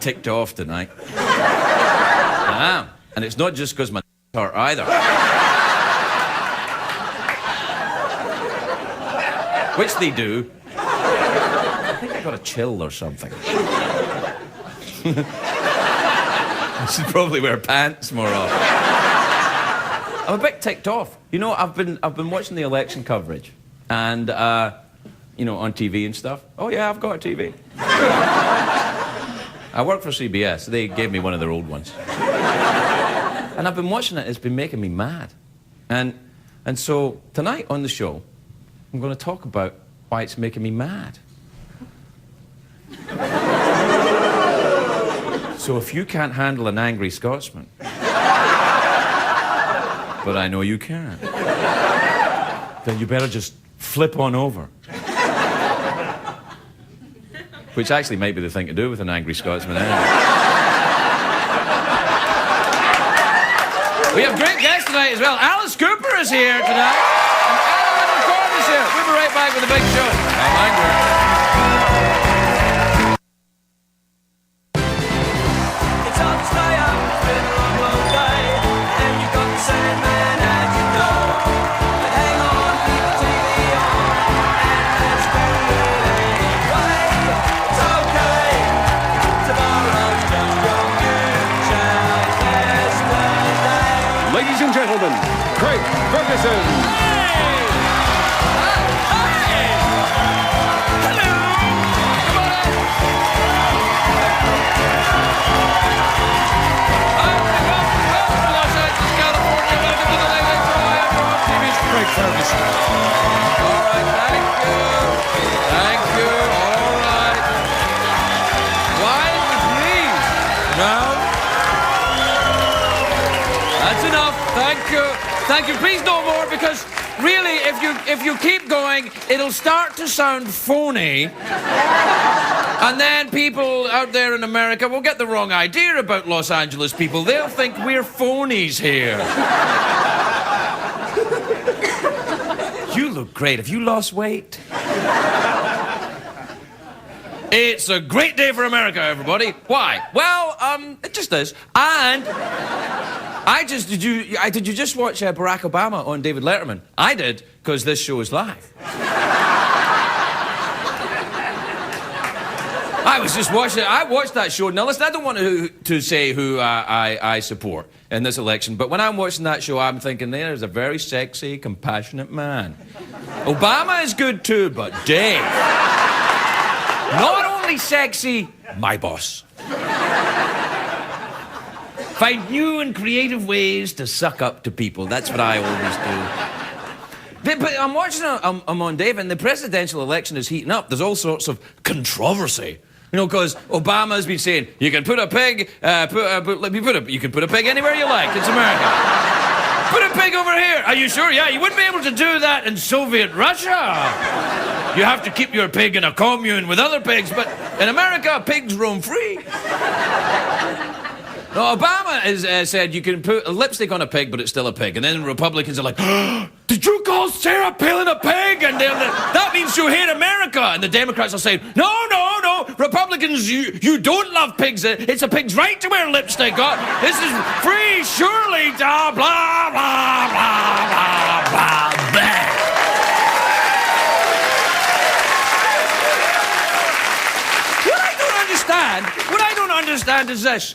ticked off tonight. I am. And it's not just because my hurt either. Which they do. I think I got a chill or something. I should probably wear pants more often. I'm a bit ticked off. You know, I've been watching the election coverage, and you know, on TV and stuff. Oh yeah, I've got a TV. I work for CBS. They gave me one of their old ones, and I've been watching it. It's been making me mad, and so tonight on the show, I'm going to talk about why it's making me mad. So if you can't handle an angry Scotsman, but I know you can, then you better just flip on over. Which actually might be the thing to do with an angry Scotsman anyway. We have great guests tonight as well. Alice Cooper is here tonight. And AnnaLynne McCord is here. We'll be right back with a big show. I'm angry. Ladies and gentlemen, Craig Ferguson. Hey! Hey! Hello! Come on in. Welcome to Los Angeles, California. Welcome to the Late Late Show. I am your host, TV's Craig Ferguson. All right, thank you. Thank you. All right. Quiet, please. Now. That's enough. Thank you. Thank you. Please no more, because really, if you keep going, it'll start to sound phony. And then people out there in America will get the wrong idea about Los Angeles people. They'll think we're phonies here. You look great. Have you lost weight? It's a great day for America, everybody. Why? Well, it just is. And did you just watch Barack Obama on David Letterman? I did, because this show is live. I was just watching it. I watched that show. Now, listen, I don't want to say who I support in this election, but when I'm watching that show, I'm thinking, there's a very sexy, compassionate man. Obama is good too, but Dave, not only sexy, my boss. Find new and creative ways to suck up to people. That's what I always do. But I'm watching I'm on Dave, and the presidential election is heating up. There's all sorts of controversy. You know, because Obama's been saying, you can put a pig, you can put a pig anywhere you like. It's America. Put a pig over here. Are you sure? Yeah, you wouldn't be able to do that in Soviet Russia. You have to keep your pig in a commune with other pigs, but in America, pigs roam free. No, Obama has said you can put a lipstick on a pig, but it's still a pig. And then Republicans are like, did you call Sarah Palin a pig? And that means you hate America. And the Democrats are saying, no. Republicans, you don't love pigs. It's a pig's right to wear lipstick. This is free, surely. Blah, blah, blah, blah, blah, blah, blah. What I don't understand is this.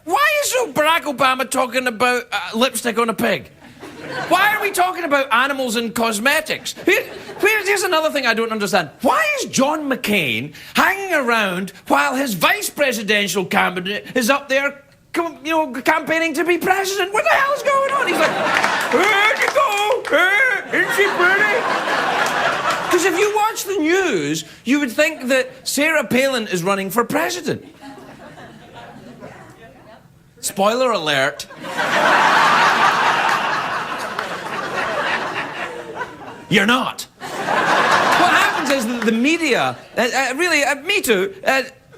Why is Barack Obama talking about lipstick on a pig? Why are we talking about animals and cosmetics? Here's another thing I don't understand. Why is John McCain hanging around while his vice presidential candidate is up there, campaigning to be president? What the hell's going on? He's like, where'd you go? Isn't she pretty? Because if you watch the news, you would think that Sarah Palin is running for president. Spoiler alert. You're not. What happens is that the media, me too,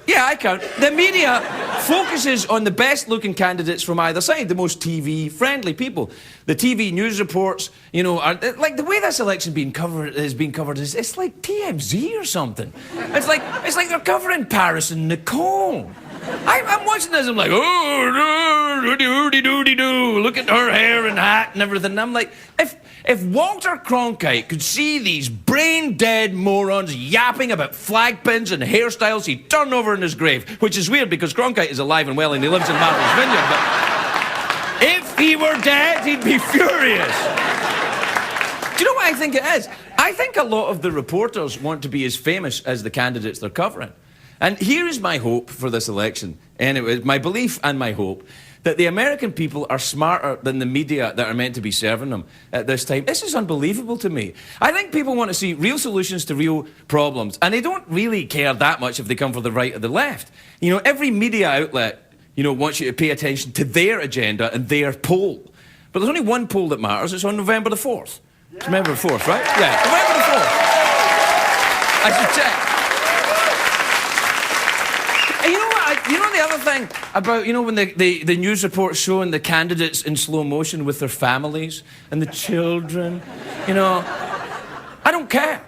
yeah, I count. The media focuses on the best-looking candidates from either side, the most TV-friendly people. The TV news reports, are, like the way this election is being covered is like TMZ or something. It's like they're covering Paris and Nicole. I'm watching this, I'm like, oh, doody-doody-doo. Look at her hair and hat and everything. And I'm like, if Walter Cronkite could see these brain-dead morons yapping about flag pins and hairstyles, he'd turn over in his grave, which is weird because Cronkite is alive and well and he lives in Martha's Vineyard, but if he were dead, he'd be furious. Do you know what I think it is? I think a lot of the reporters want to be as famous as the candidates they're covering. And here is my hope for this election. Anyway, my belief and my hope that the American people are smarter than the media that are meant to be serving them at this time. This is unbelievable to me. I think people want to see real solutions to real problems, and they don't really care that much if they come from the right or the left. You know, every media outlet, you know, wants you to pay attention to their agenda and their poll. But there's only one poll that matters. It's on November the 4th. It's November the 4th, right? Yeah, November the 4th. I should check. You know the other thing about, you know, when the news reports showing the candidates in slow motion with their families and the children, you know, I don't care.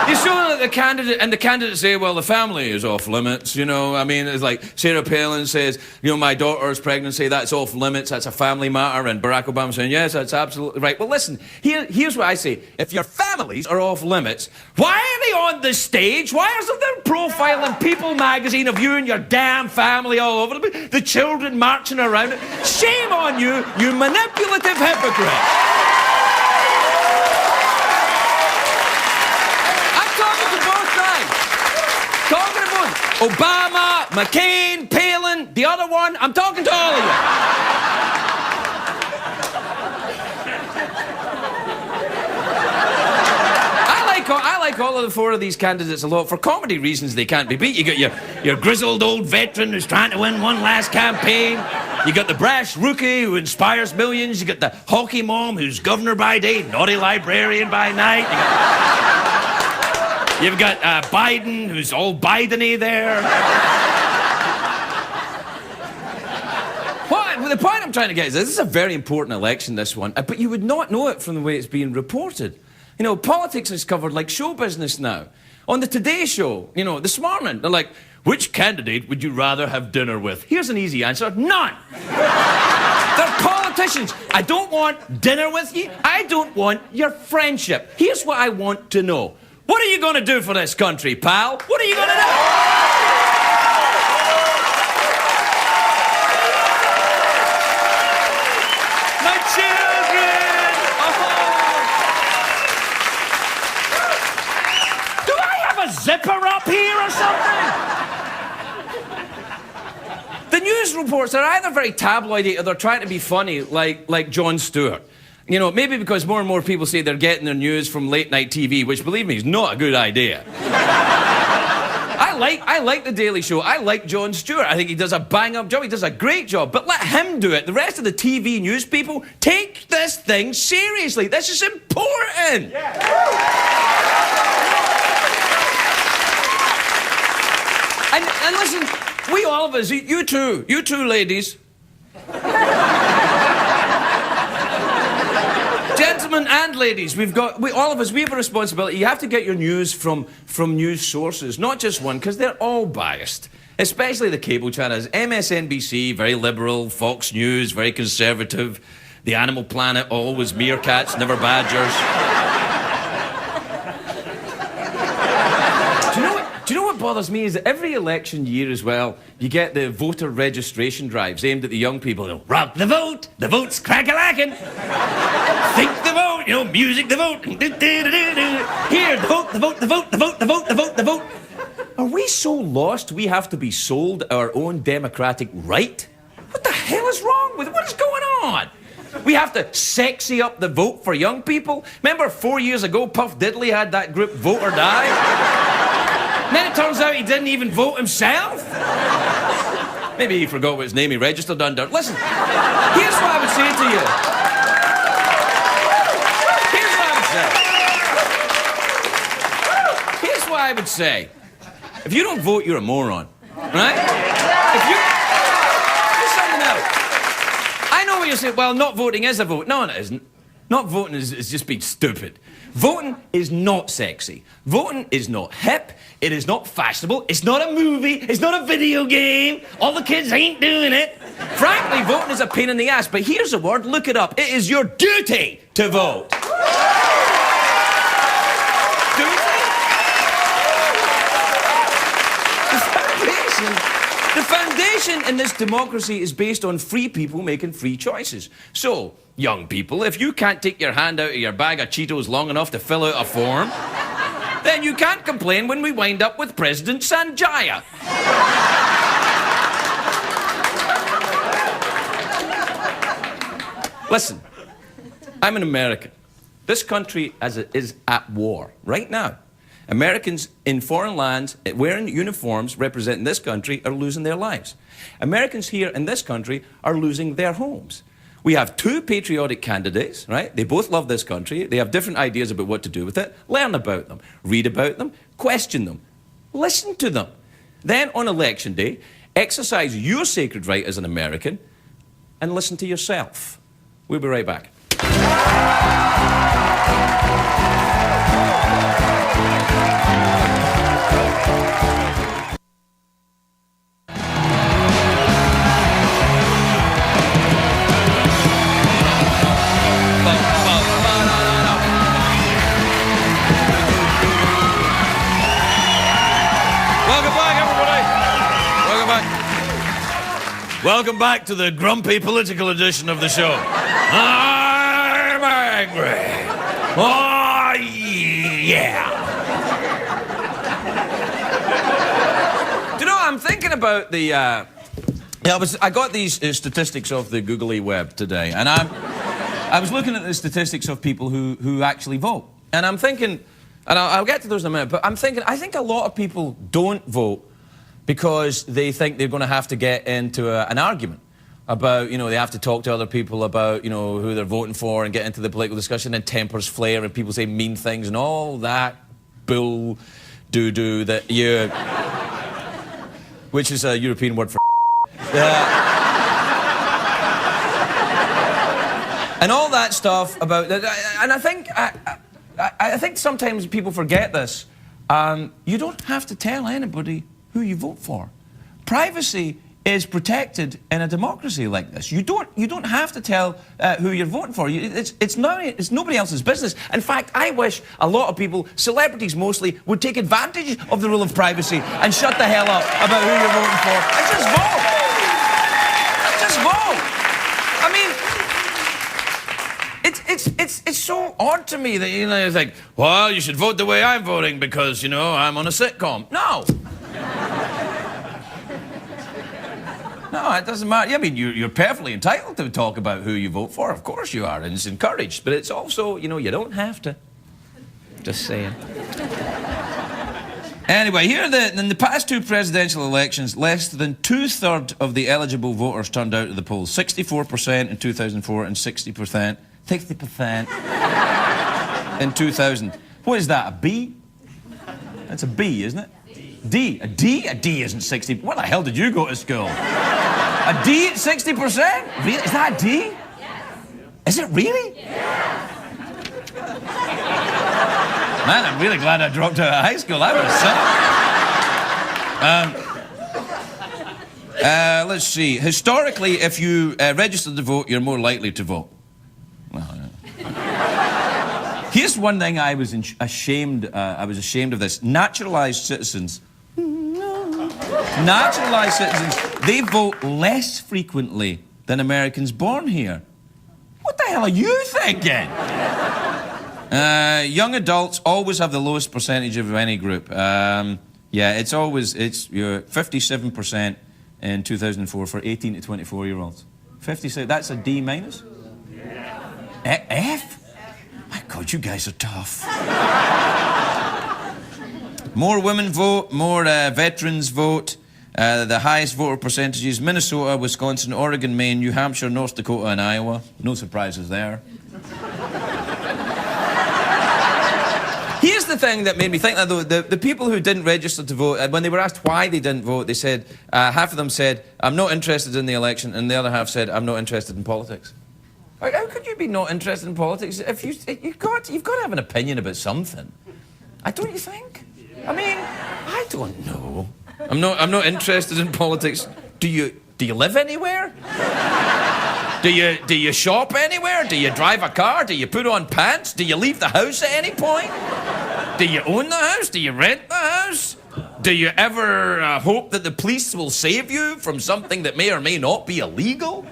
You show the candidate, and the candidates say, well, the family is off limits, you know. I mean, it's like Sarah Palin says, you know, my daughter's pregnancy, that's off limits, that's a family matter, and Barack Obama saying, yes, that's absolutely right. Well, listen, here's what I say. If your families are off limits, why are they on the stage? Why isn't there a profile in People magazine of you and your damn family all over the children marching around it? Shame on you, you manipulative hypocrite. Talking about Obama, McCain, Palin, the other one. I'm talking to all of you. I like all of the four of these candidates a lot. For comedy reasons, they can't be beat. You got your grizzled old veteran who's trying to win one last campaign. You got the brash rookie who inspires millions. You got the hockey mom who's governor by day, naughty librarian by night. You've got Biden, who's all Biden-y there. Well, the point I'm trying to get is this is a very important election, this one, but you would not know it from the way it's being reported. You know, politics is covered like show business now. On the Today Show, you know, this morning, they're like, which candidate would you rather have dinner with? Here's an easy answer, none. They're politicians. I don't want dinner with you. I don't want your friendship. Here's what I want to know. What are you going to do for this country, pal? What are you going to do? My children! Oh. Do I have a zipper up here or something? The news reports are either very tabloidy or they're trying to be funny, like Jon Stewart. You know, maybe because more and more people say they're getting their news from late-night TV, which, believe me, is not a good idea. I like The Daily Show. I like Jon Stewart. I think he does a bang-up job. He does a great job. But let him do it. The rest of the TV news people, take this thing seriously. This is important. Yeah. And listen, we all of us, you two ladies... Gentlemen and ladies, all of us, we have a responsibility. You have to get your news from news sources, not just one, because they're all biased. Especially the cable channels. MSNBC, very liberal. Fox News, very conservative. The Animal Planet, always meerkats, never badgers. Do you know what bothers me is that every election year as well, you get the voter registration drives aimed at the young people. They'll rock the vote's crack-a-lackin'. Think the vote, you know, music the vote. Here, the vote. Are we so lost we have to be sold our own democratic right? What the hell is wrong with it? What is going on? We have to sexy up the vote for young people? Remember 4 years ago, Puff Diddley had that group Vote or Die? And then it turns out he didn't even vote himself. Maybe he forgot what his name he registered under. Listen, here's what I would say to you. Here's what I would say. If you don't vote, you're a moron. Right? If you... Here's something else. I know what you're saying. Well, not voting is a vote. No, it isn't. Not voting is just being stupid. Voting is not sexy. Voting is not hip. It is not fashionable. It's not a movie. It's not a video game. All the kids ain't doing it. Frankly, voting is a pain in the ass, but here's a word, look it up. It is your duty to vote. The foundation in this democracy is based on free people making free choices. So, young people, if you can't take your hand out of your bag of Cheetos long enough to fill out a form, then you can't complain when we wind up with President Sanjaya. Listen, I'm an American. This country is at war right now. Americans in foreign lands wearing uniforms representing this country are losing their lives. Americans here in this country are losing their homes. We have two patriotic candidates, right? They both love this country. They have different ideas about what to do with it. Learn about them, read about them, question them, listen to them. Then on election day, exercise your sacred right as an American and listen to yourself. We'll be right back. Welcome back to the grumpy political edition of the show. I'm angry. Oh, yeah. Do you know, I'm thinking about the... I got these statistics off the googly web today, and I was looking at the statistics of people who actually vote. And I'm thinking, and I'll get to those in a minute, but I'm thinking, I think a lot of people don't vote because they think they're going to have to get into an argument about, you know, they have to talk to other people about, you know, who they're voting for and get into the political discussion, and tempers flare and people say mean things and all that bull doo-doo that you... which is a European word for and all that stuff about... And I think sometimes people forget this. You don't have to tell anybody who you vote for. Privacy is protected in a democracy like this. You don't have to tell who you're voting for. It's nobody else's business. In fact, I wish a lot of people, celebrities mostly, would take advantage of the rule of privacy and shut the hell up about who you're voting for and just vote. Just vote. I mean, it's so odd to me that, you know, you think, well, you should vote the way I'm voting because, you know, I'm on a sitcom. No. No, it doesn't matter. I mean, you're perfectly entitled to talk about who you vote for. Of course you are, and it's encouraged. But it's also, you know, you don't have to. Just saying. Anyway, here in the past two presidential elections, less than 2/3 of the eligible voters turned out to the polls. 64% in 2004 and 60% in 2000. What is that, a B? That's a B, isn't it? D. A D? A D isn't 60. What the hell did you go to school? A D at 60%? Really? Is that a D? Yes. Is it really? Yes. Man, I'm really glad I dropped out of high school. I was let's see. Historically, if you registered to vote, you're more likely to vote. Well, here's one thing I was ashamed of this. Naturalized citizens, they vote less frequently than Americans born here. What the hell are you thinking? Young adults always have the lowest percentage of any group. Yeah, it's 57% in 2004 for 18 to 24-year-olds. 57, that's a D minus? F? My God, you guys are tough. More women vote, more veterans vote. The highest voter percentages: Minnesota, Wisconsin, Oregon, Maine, New Hampshire, North Dakota, and Iowa. No surprises there. Here's the thing that made me think that, though. The people who didn't register to vote, when they were asked why they didn't vote, they said, half of them said, I'm not interested in the election, and the other half said, I'm not interested in politics. How could you be not interested in politics if you've got to have an opinion about something? Don't you think? I mean, I don't know. I'm not interested in politics. Do you live anywhere? Do you shop anywhere? Do you drive a car? Do you put on pants? Do you leave the house at any point? Do you own the house? Do you rent the house? Do you ever hope that the police will save you from something that may or may not be illegal?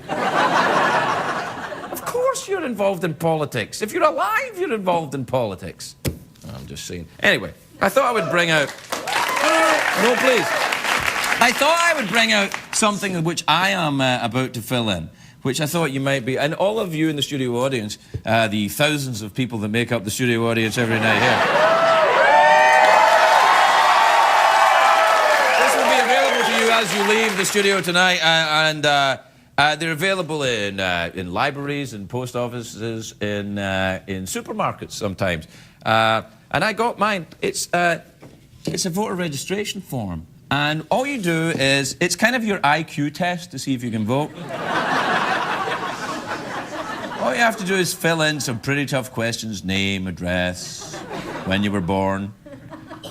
Of course you're involved in politics. If you're alive, you're involved in politics. I'm just saying. Anyway, I thought I would bring out... No, please. I thought I would bring out something which I am about to fill in, which I thought you might be... And all of you in the studio audience, the thousands of people that make up the studio audience every night here... This will be available to you as you leave the studio tonight, and they're available in libraries, in post offices, in supermarkets sometimes. And I got mine. It's a voter registration form. And all you do is, it's kind of your IQ test to see if you can vote. All you have to do is fill in some pretty tough questions: name, address, when you were born,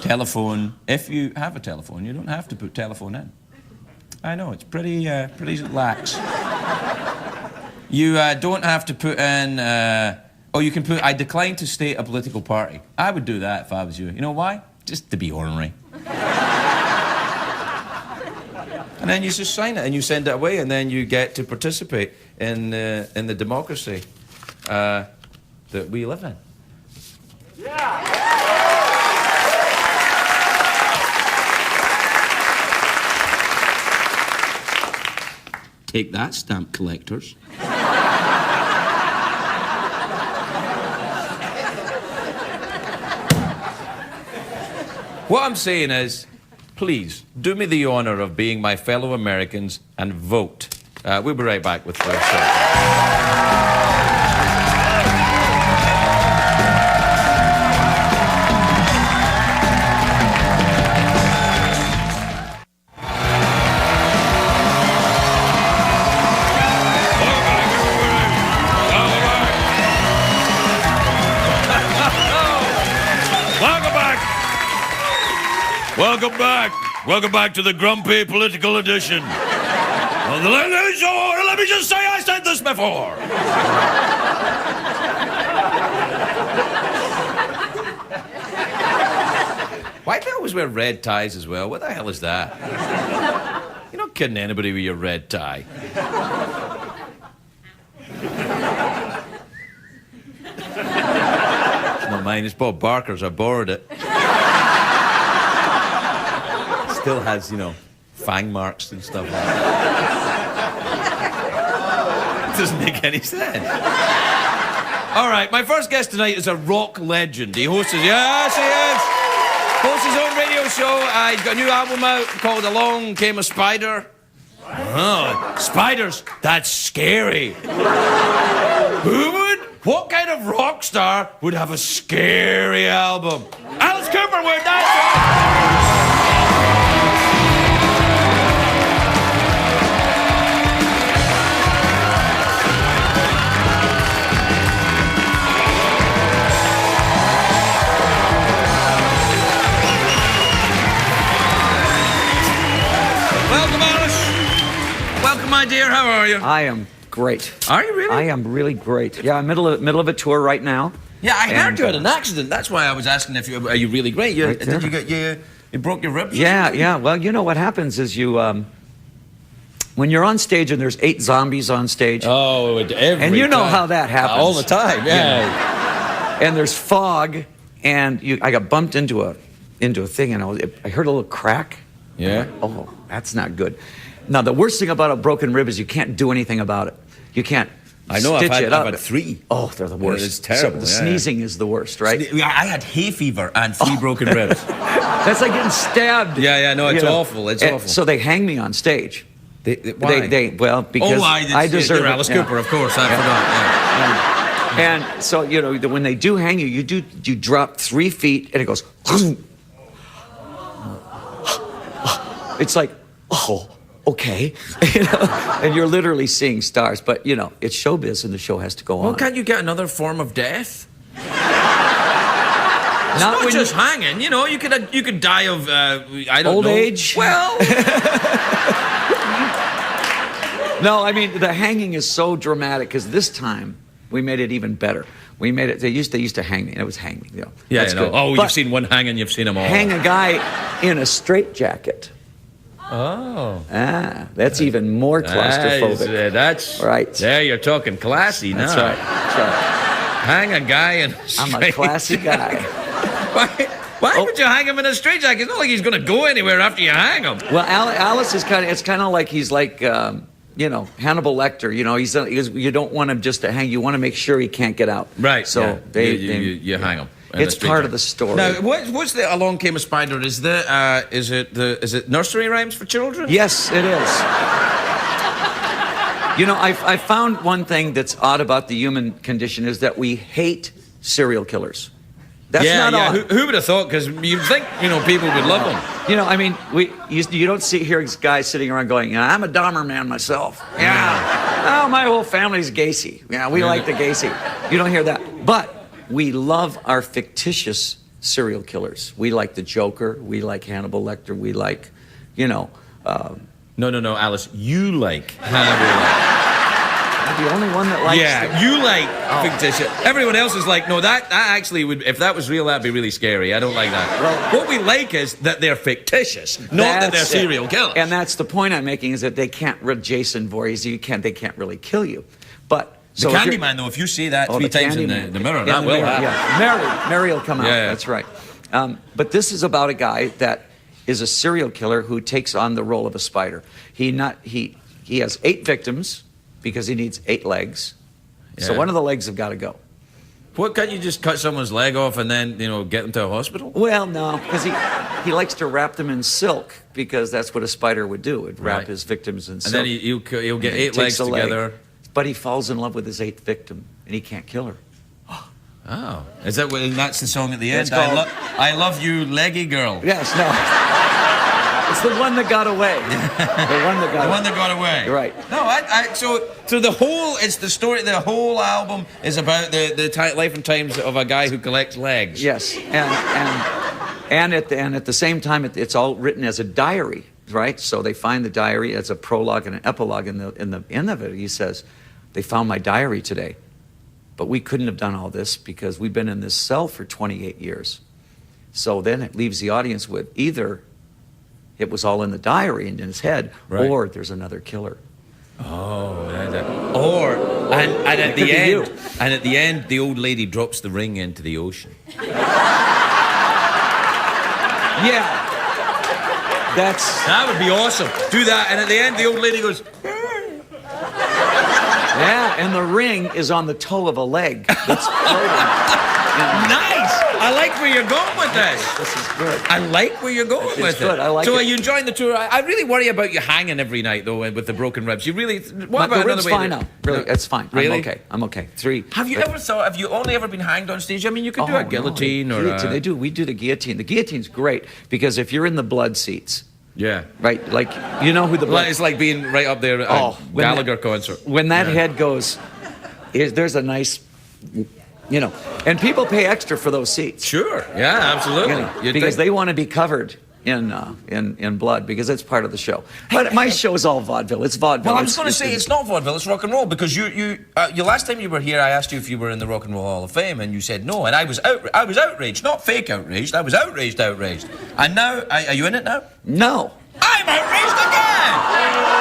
telephone. If you have a telephone, you don't have to put telephone in. I know, it's pretty lax. You don't have to put in... Oh, you can put, I decline to state a political party. I would do that if I was you. You know why? Just to be ornery. And then you just sign it and you send it away, and then you get to participate in the democracy that we live in. Yeah. Take that, stamp collectors. What I'm saying is, please, do me the honor of being my fellow Americans and vote. We'll be right back with the show. Welcome back. Welcome back to the Grumpy Political Edition. Well, let me just say I said this before. Why do they always wear red ties as well? What the hell is that? You're not kidding anybody with your red tie. It's not mine, it's Bob Barker's. I borrowed it. Still has, you know, fang marks and stuff like that. It doesn't make any sense. All right, my first guest tonight is a rock legend. He hosts his... Yes, he is! Hosts his own radio show. He's got a new album out called Along Came a Spider. Oh, spiders, that's scary. Who would? What kind of rock star would have a scary album? Alice Cooper, we're dancing! My dear, how are you? I am great. Are you really? I am really great. Yeah, I'm middle of a tour right now. Yeah, I heard you had an accident. That's why I was asking if are you really great? Did you get you broke your ribs? Yeah. Well, you know what happens is you when you're on stage and there's 8 zombies on stage. Oh, and you know how that happens all the time. Yeah. You know? And there's fog, and I got bumped into a thing, and I heard a little crack. Yeah. Oh, that's not good. Now, the worst thing about a broken rib is you can't do anything about it. You can't I know, stitch I've up. had 3. Oh, they're the worst. It's terrible. So the sneezing is the worst, right? I had hay fever and 3 broken ribs. That's like getting stabbed. Yeah, no, it's awful. It's awful. So they hang me on stage. Why? Well, because I deserve it. You're Alice Cooper, of course. I forgot. Yeah. And so, you know, when they do hang you, you drop 3 feet, and it goes... It's like, okay. You know, and you're literally seeing stars. But, you know, it's showbiz and the show has to go on. Well, can't you get another form of death? Not Not just hanging, you know. You could die of I don't old know. age? Well, No, I mean, the hanging is so dramatic because this time we made it even better. We made it, they used to hang me, and it was hang me, you know. yeah, That's you know. good. Oh, But you've seen one hanging, you've seen them all. hang a guy in a straitjacket. Oh, That's even more claustrophobic. That's Right. There, you're talking classy now. That's right. That's right. Hang a guy in. I'm a classy guy. Why would you hang him in a straitjacket? It's not like he's going to go anywhere after you hang him. Well, Alice is it's kind of like he's like, you know, Hannibal Lecter. You know, you don't want him just to hang. You want to make sure he can't get out. Right. So yeah. you hang him. It's part of the story. Now, what's the Along Came a Spider? Is it nursery rhymes for children? Yes, it is. You know, I found one thing that's odd about the human condition is that we hate serial killers. That's not odd. Who would have thought? Because you'd think, you know, people would love them. You know, I mean, you don't hear guys sitting around going, yeah, I'm a Dahmer man myself. Yeah. Oh, my whole family's Gacy. Yeah, we like the Gacy. You don't hear that. But we love our fictitious serial killers. We like the Joker. We like Hannibal Lecter. We like, you know. No, Alice. You like Hannibal Lecter. I'm the only one that likes you like fictitious. Everyone else is like, no, that actually would, if that was real, that'd be really scary. I don't like that. Well, what we like is that they're fictitious, not that they're serial killers. And that's the point I'm making is that they can't, Jason Voorhees, they can't really kill you. But the Candyman, though, if you see that 3 times in the mirror, that will happen. Yeah. Mary will come out. Yeah. That's right. But this is about a guy that is a serial killer who takes on the role of a spider. He has 8 victims because he needs 8 legs. Yeah. So one of the legs have got to go. What, can't you just cut someone's leg off and then, you know, get them to a hospital? Well, no, because he likes to wrap them in silk because that's what a spider would do. It'd wrap his victims in silk. And then he'll get 8 legs together. But he falls in love with his 8th victim, and he can't kill her. Oh, is that that's the song at the end? It's called, I love you, leggy girl. Yes, no. It's the one that got away. The one that got away. You're right. No, so the whole, it's the story. The whole album is about the life and times of a guy who collects legs. Yes, and at the same time, it's all written as a diary, right? So they find the diary as a prologue and an epilogue. In the end of it, he says, "They found my diary today, but we couldn't have done all this because we've been in this cell for 28 years." So then it leaves the audience with either it was all in the diary and in his head, or there's another killer. Oh, and at the end, the old lady drops the ring into the ocean. Yeah, that would be awesome. Do that, and at the end, the old lady goes. Yeah, and the ring is on the toe of a leg that's floating. Nice. I like where you're going with this. This is good. I like where you're going with it. Good. I like so it. are you enjoying the tour? I really worry about you hanging every night, though, with the broken ribs. You really... What about the ribs another way? Fine now. Really, it's fine. Really? I'm okay. 3. Have you only ever been hanged on stage? I mean, you could do a guillotine or... Guillotine. We do the guillotine. The guillotine's great because if you're in the blood seats... Yeah. Right, like, you know who the blood... It's like being right up there at a Gallagher concert. When that head goes, there's a nice... You know, and people pay extra for those seats. Sure, yeah, absolutely. You know, because they want to be covered in blood because it's part of the show. But my show is all vaudeville. It's vaudeville. Well, I was going to say it's not vaudeville. It's rock and roll because you last time you were here, I asked you if you were in the Rock and Roll Hall of Fame, and you said no, and I was outraged, not fake outraged. I was outraged. And now, are you in it now? No. I'm outraged again.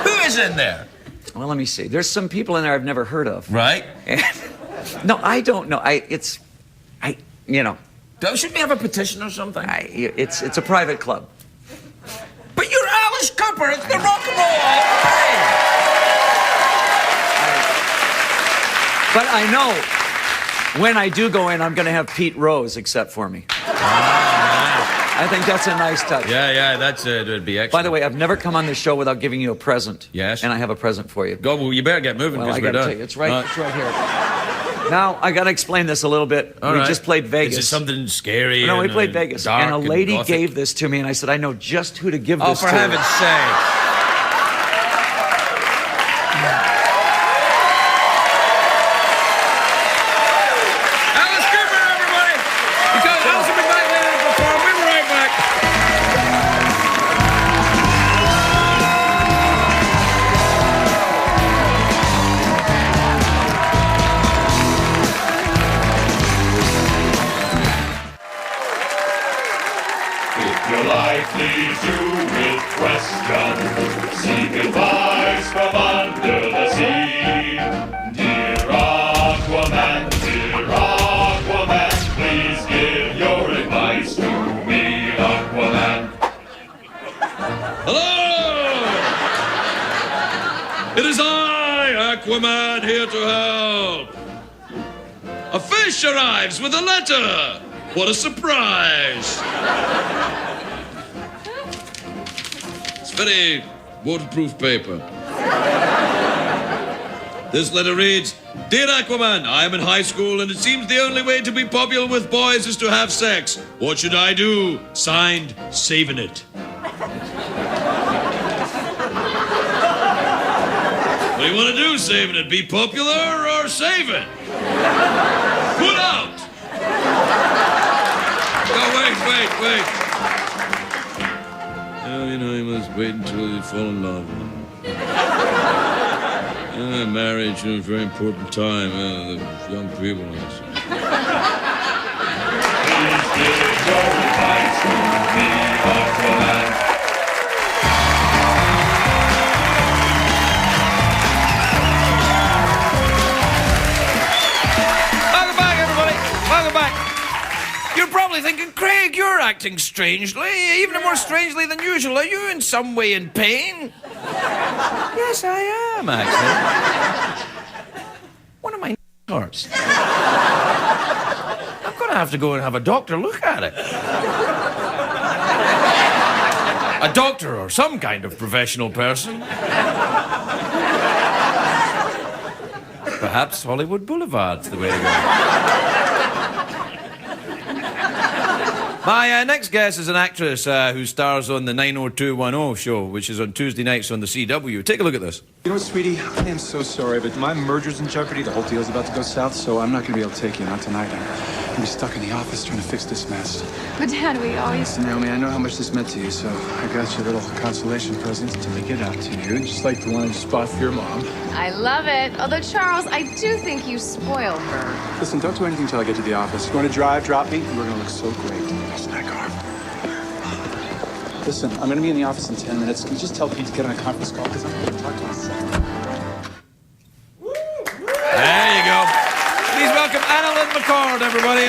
Who is in there? Well, let me see. There's some people in there I've never heard of. Right. No, I don't know. You know. Shouldn't we have a petition or something? It's a private club. But you're Alice Cooper. It's the Rock and Roll Hall of Fame. But I know when I do go in, I'm going to have Pete Rose accept for me. I think that's a nice touch. Yeah, that'd be excellent. By the way, I've never come on this show without giving you a present. Yes. And I have a present for you. Well, you better get moving because I got to tell you, it's right here. Now, I got to explain this a little bit. All we right. just played Vegas. Is it something scary? No, we and, played Vegas. dark And a lady gothic? gave this to me, and I said, I know just who to give Oh, this for to. heaven's sake. Alice Cooper, everybody! Because Alice will be back later to perform. We'll be right back. If you're likely to with question, seek advice from under the sea. Dear Aquaman, please give your advice to me, Aquaman. Hello! It is I, Aquaman, here to help. A fish arrives with a letter. What a surprise! It's very waterproof paper. This letter reads, Dear Aquaman, I am in high school and it seems the only way to be popular with boys is to have sex. What should I do? Signed, Saving It. What do you want to do, Saving It? Be popular or save it? Put out! No, wait. Oh, you know, you must wait until you fall in love. Marriage is a very important time. The young people. Please give your advice to me, Aquaman. Welcome back, everybody. Welcome back. You're probably thinking, Craig, you're acting strangely, even more strangely than usual. Are you in some way in pain? Yes, I am, actually. One of my hurts. I'm going to have to go and have a doctor look at it. A doctor or some kind of professional person. Perhaps Hollywood Boulevard's the way to go. My next guest is an actress who stars on the 90210 show, which is on Tuesday nights on the CW. Take a look at this. You know what, sweetie? I am so sorry, but my merger's in jeopardy. The whole deal's about to go south, so I'm not going to be able to take you. Not tonight. I'm going to be stuck in the office trying to fix this mess. But, Dad, we always... Listen, Naomi, I know how much this meant to you, so I got you a little consolation present to make it out to you, just like the one I just bought for your mom. I love it. Although, Charles, I do think you spoiled her. Listen, don't do anything until I get to the office. You want to drive, drop me, and we're going to look so great. Listen, that car. Listen, I'm going to be in the office in 10 minutes. Can you just tell Pete to get on a conference call? Because I'm going to talk to him. There you go. Please welcome AnnaLynne McCord, everybody.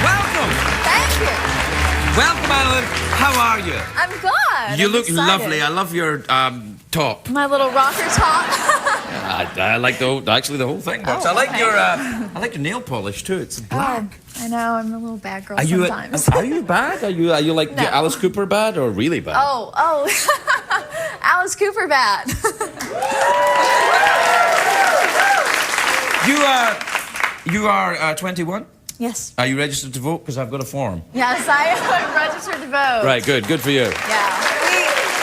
Welcome. Thank you. Welcome, AnnaLynne. How are you? I'm good. You I'm look excited. lovely. I love your top. My little rocker top. I like the whole thing. But Oh, I like okay. I like your nail polish too. It's black. I know. I'm a little bad girl Are you sometimes. are you bad? Are you like No. Alice Cooper bad or really bad? Oh. Alice Cooper bad. You are 21. Yes. Are you registered to vote? Because I've got a form. Yes, I am registered to vote. Right. Good for you. Yeah.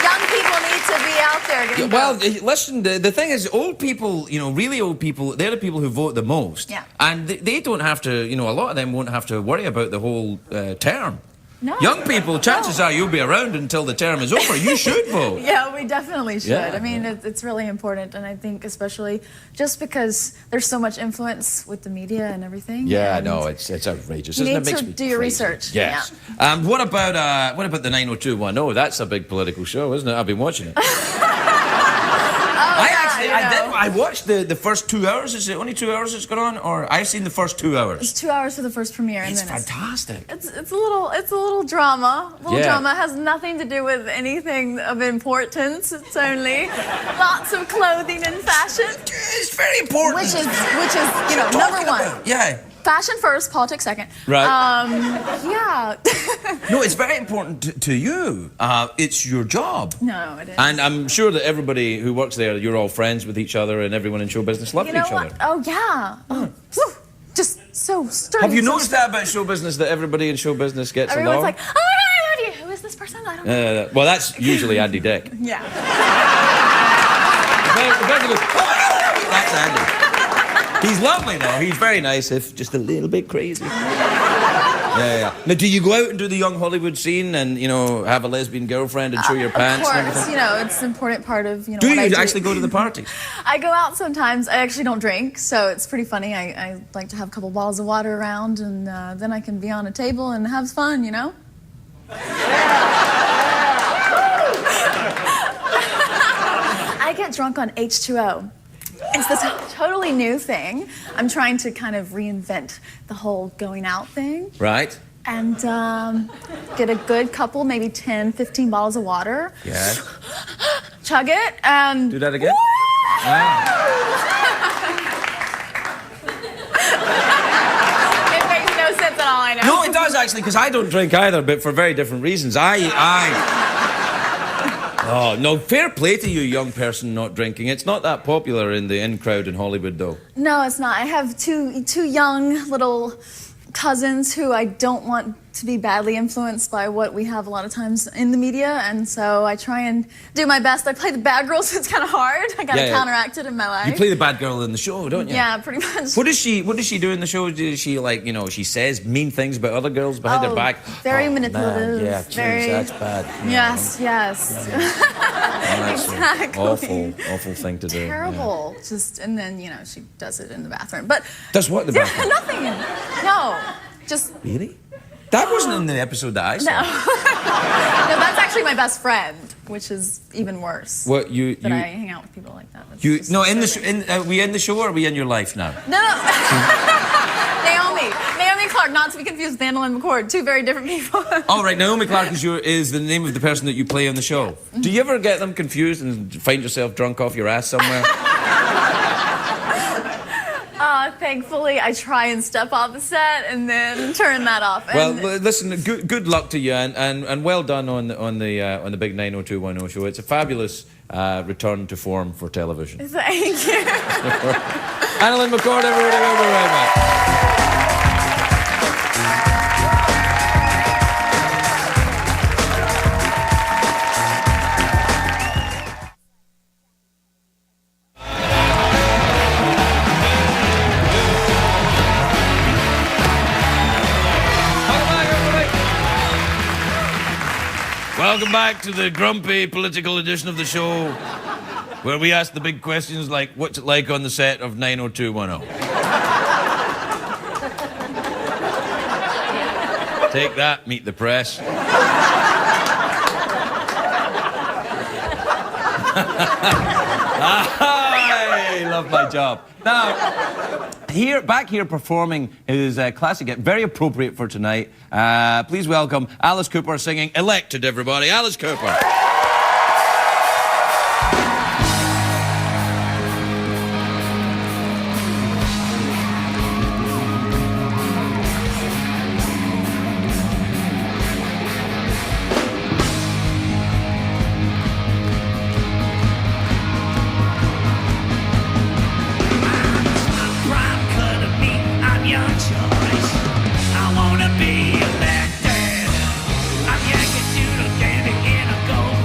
Young people need to be out there getting Well, votes. listen, the thing is, old people, really old people, they're the people who vote the most. Yeah. And they don't have to, a lot of them won't have to worry about the whole term. No. Young people, chances are you'll be around until the term is over. You should vote. Yeah, we definitely should. Yeah. I mean, it's really important, and I think especially just because there's so much influence with the media and everything. Yeah, and no, it's outrageous. You Isn't need it? Makes to me do your crazy. research. Yes. What about the 90210? That's a big political show, isn't it? I've been watching it. I watched the first 2 hours. Is it only 2 hours it's gone on? Or I've seen the first 2 hours. It's 2 hours for the first premiere. It's and then fantastic. It's a little drama. Yeah. Drama. It has nothing to do with anything of importance. It's only lots of clothing and fashion. It's very important. Which is number one. Yeah. Fashion first, politics second. Right. Yeah. No, it's very important to you. It's your job. No, it is. And I'm sure that everybody who works there, you're all friends with each other, and everyone in show business loves You know each what? other. Oh, yeah. Oh, whew. Just so sturdy. Have you so noticed that about show business, that everybody in show business gets Everyone's along? like, oh my God, I love you. Who is this person? I don't know. Well, that's usually Andy Dick. Yeah. That's Andy. He's lovely, though. He's very nice, if just a little bit crazy. Yeah. Now, do you go out and do the young Hollywood scene and, have a lesbian girlfriend and show your pants Of and course, everything? it's an important part of, Do what I you do. actually go to the parties? I go out sometimes. I actually don't drink, so it's pretty funny. I like to have a couple bottles of water around, and then I can be on a table and have fun, I get drunk on H2O. It's this totally new thing. I'm trying to kind of reinvent the whole going out thing. Right. And get a good couple, maybe 10, 15 bottles of water. Yes. Chug it, and... Do that again? It makes no sense at all, I know. No, it does, actually, because I don't drink either, but for very different reasons. Oh, no, fair play to you, young person not drinking. It's not that popular in the in-crowd in Hollywood, though. No, it's not. I have two young little cousins who I don't want to be badly influenced by what we have a lot of times in the media, and so I try and do my best. I play the bad girl, so it's kind of hard. I gotta counteract it in my life. You play the bad girl in the show, don't you? Yeah, pretty much. What does she do in the show? Does she, she says mean things about other girls behind their back? Very manipulative. Man, yeah, geez, that's bad. Yes. That's Exactly. awful thing to do. Terrible. Yeah. And then, she does it in the bathroom. But does what in the bathroom? Nothing. No. Just... Really? That wasn't in the episode that I saw. No. No, that's actually my best friend, which is even worse. What, I hang out with people like that. Are we in the show or are we in your life now? No. Naomi Clark, not to be confused with AnnaLynne McCord, two very different people. All right, Naomi Clark is the name of the person that you play on the show. Do you ever get them confused and find yourself drunk off your ass somewhere? Thankfully, I try and step off the set and then turn that off. Well, listen, good luck to you, and well done on the big 90210 show. It's a fabulous return to form for television. Thank you. AnnaLynne McCord, everybody, we'll be right back. Welcome back to the grumpy political edition of the show, where we ask the big questions like, what's it like on the set of 90210? Take that, meet the press. I love my job. Now, back here performing his classic hit, very appropriate for tonight. Please welcome Alice Cooper singing Elected, everybody. Alice Cooper. I'm Yankee Doodle Dandy in a gold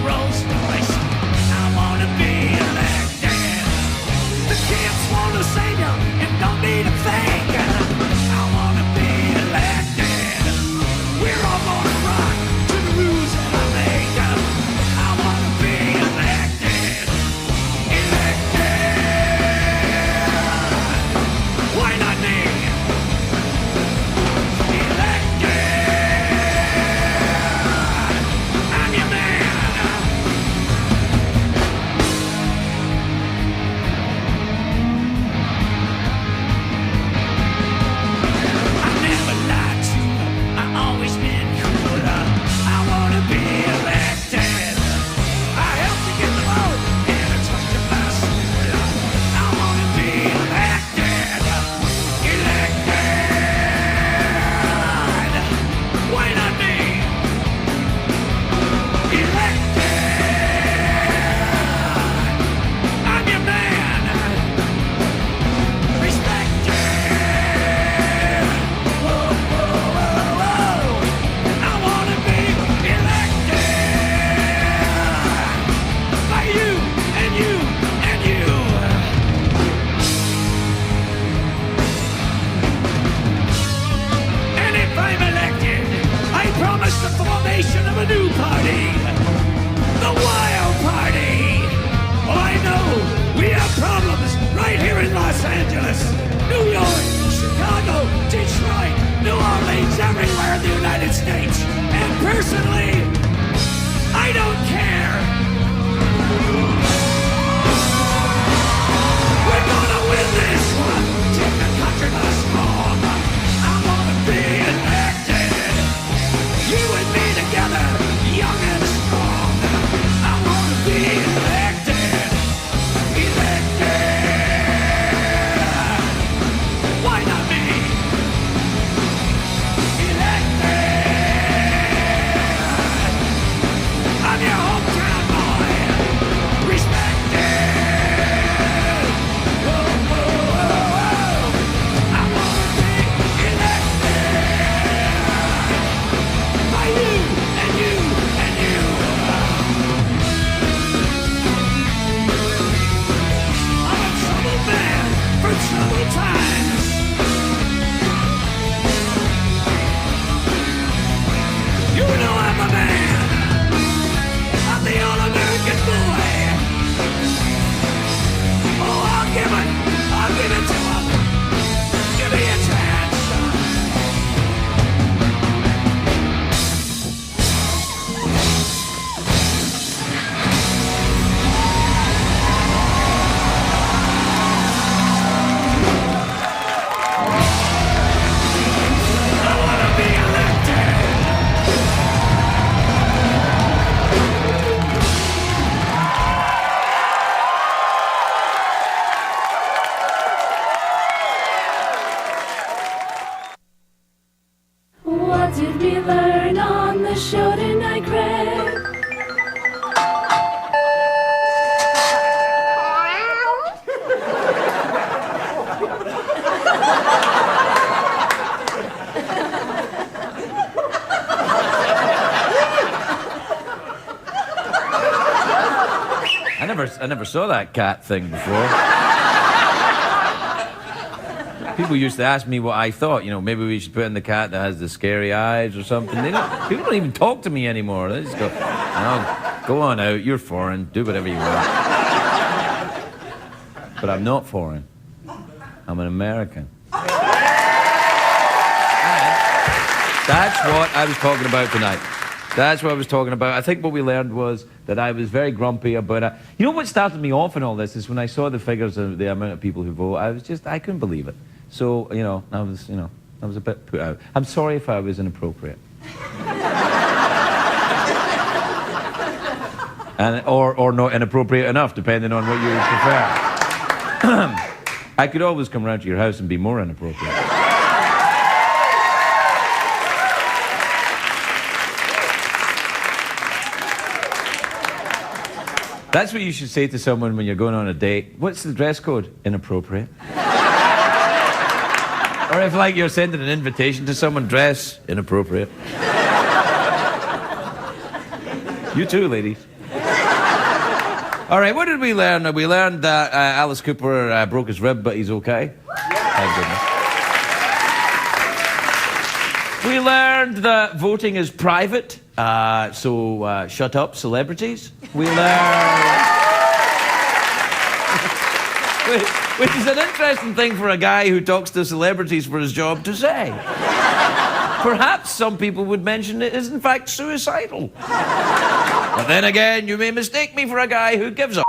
I never saw that cat thing before. People used to ask me what I thought. You know, maybe we should put in the cat that has the scary eyes or something. People don't even talk to me anymore. They just go, "No, go on out. You're foreign. Do whatever you want." But I'm not foreign. I'm an American. And that's what I was talking about tonight. That's what I was talking about. I think what we learned was that I was very grumpy about it. You know what started me off in all this is when I saw the figures of the amount of people who vote, I couldn't believe it. So, I was a bit put out. I'm sorry if I was inappropriate. Or not inappropriate enough, depending on what you prefer. I could always come round to your house and be more inappropriate. That's what you should say to someone when you're going on a date. What's the dress code? Inappropriate. Or if, like, you're sending an invitation to someone, dress inappropriate. You too, ladies. All right, what did we learn? We learned that Alice Cooper broke his rib, but he's okay. Thank goodness. We learned that voting is private, so shut up, celebrities. We learned... Which is an interesting thing for a guy who talks to celebrities for his job to say. Perhaps some people would mention it is in fact suicidal. But then again, you may mistake me for a guy who gives a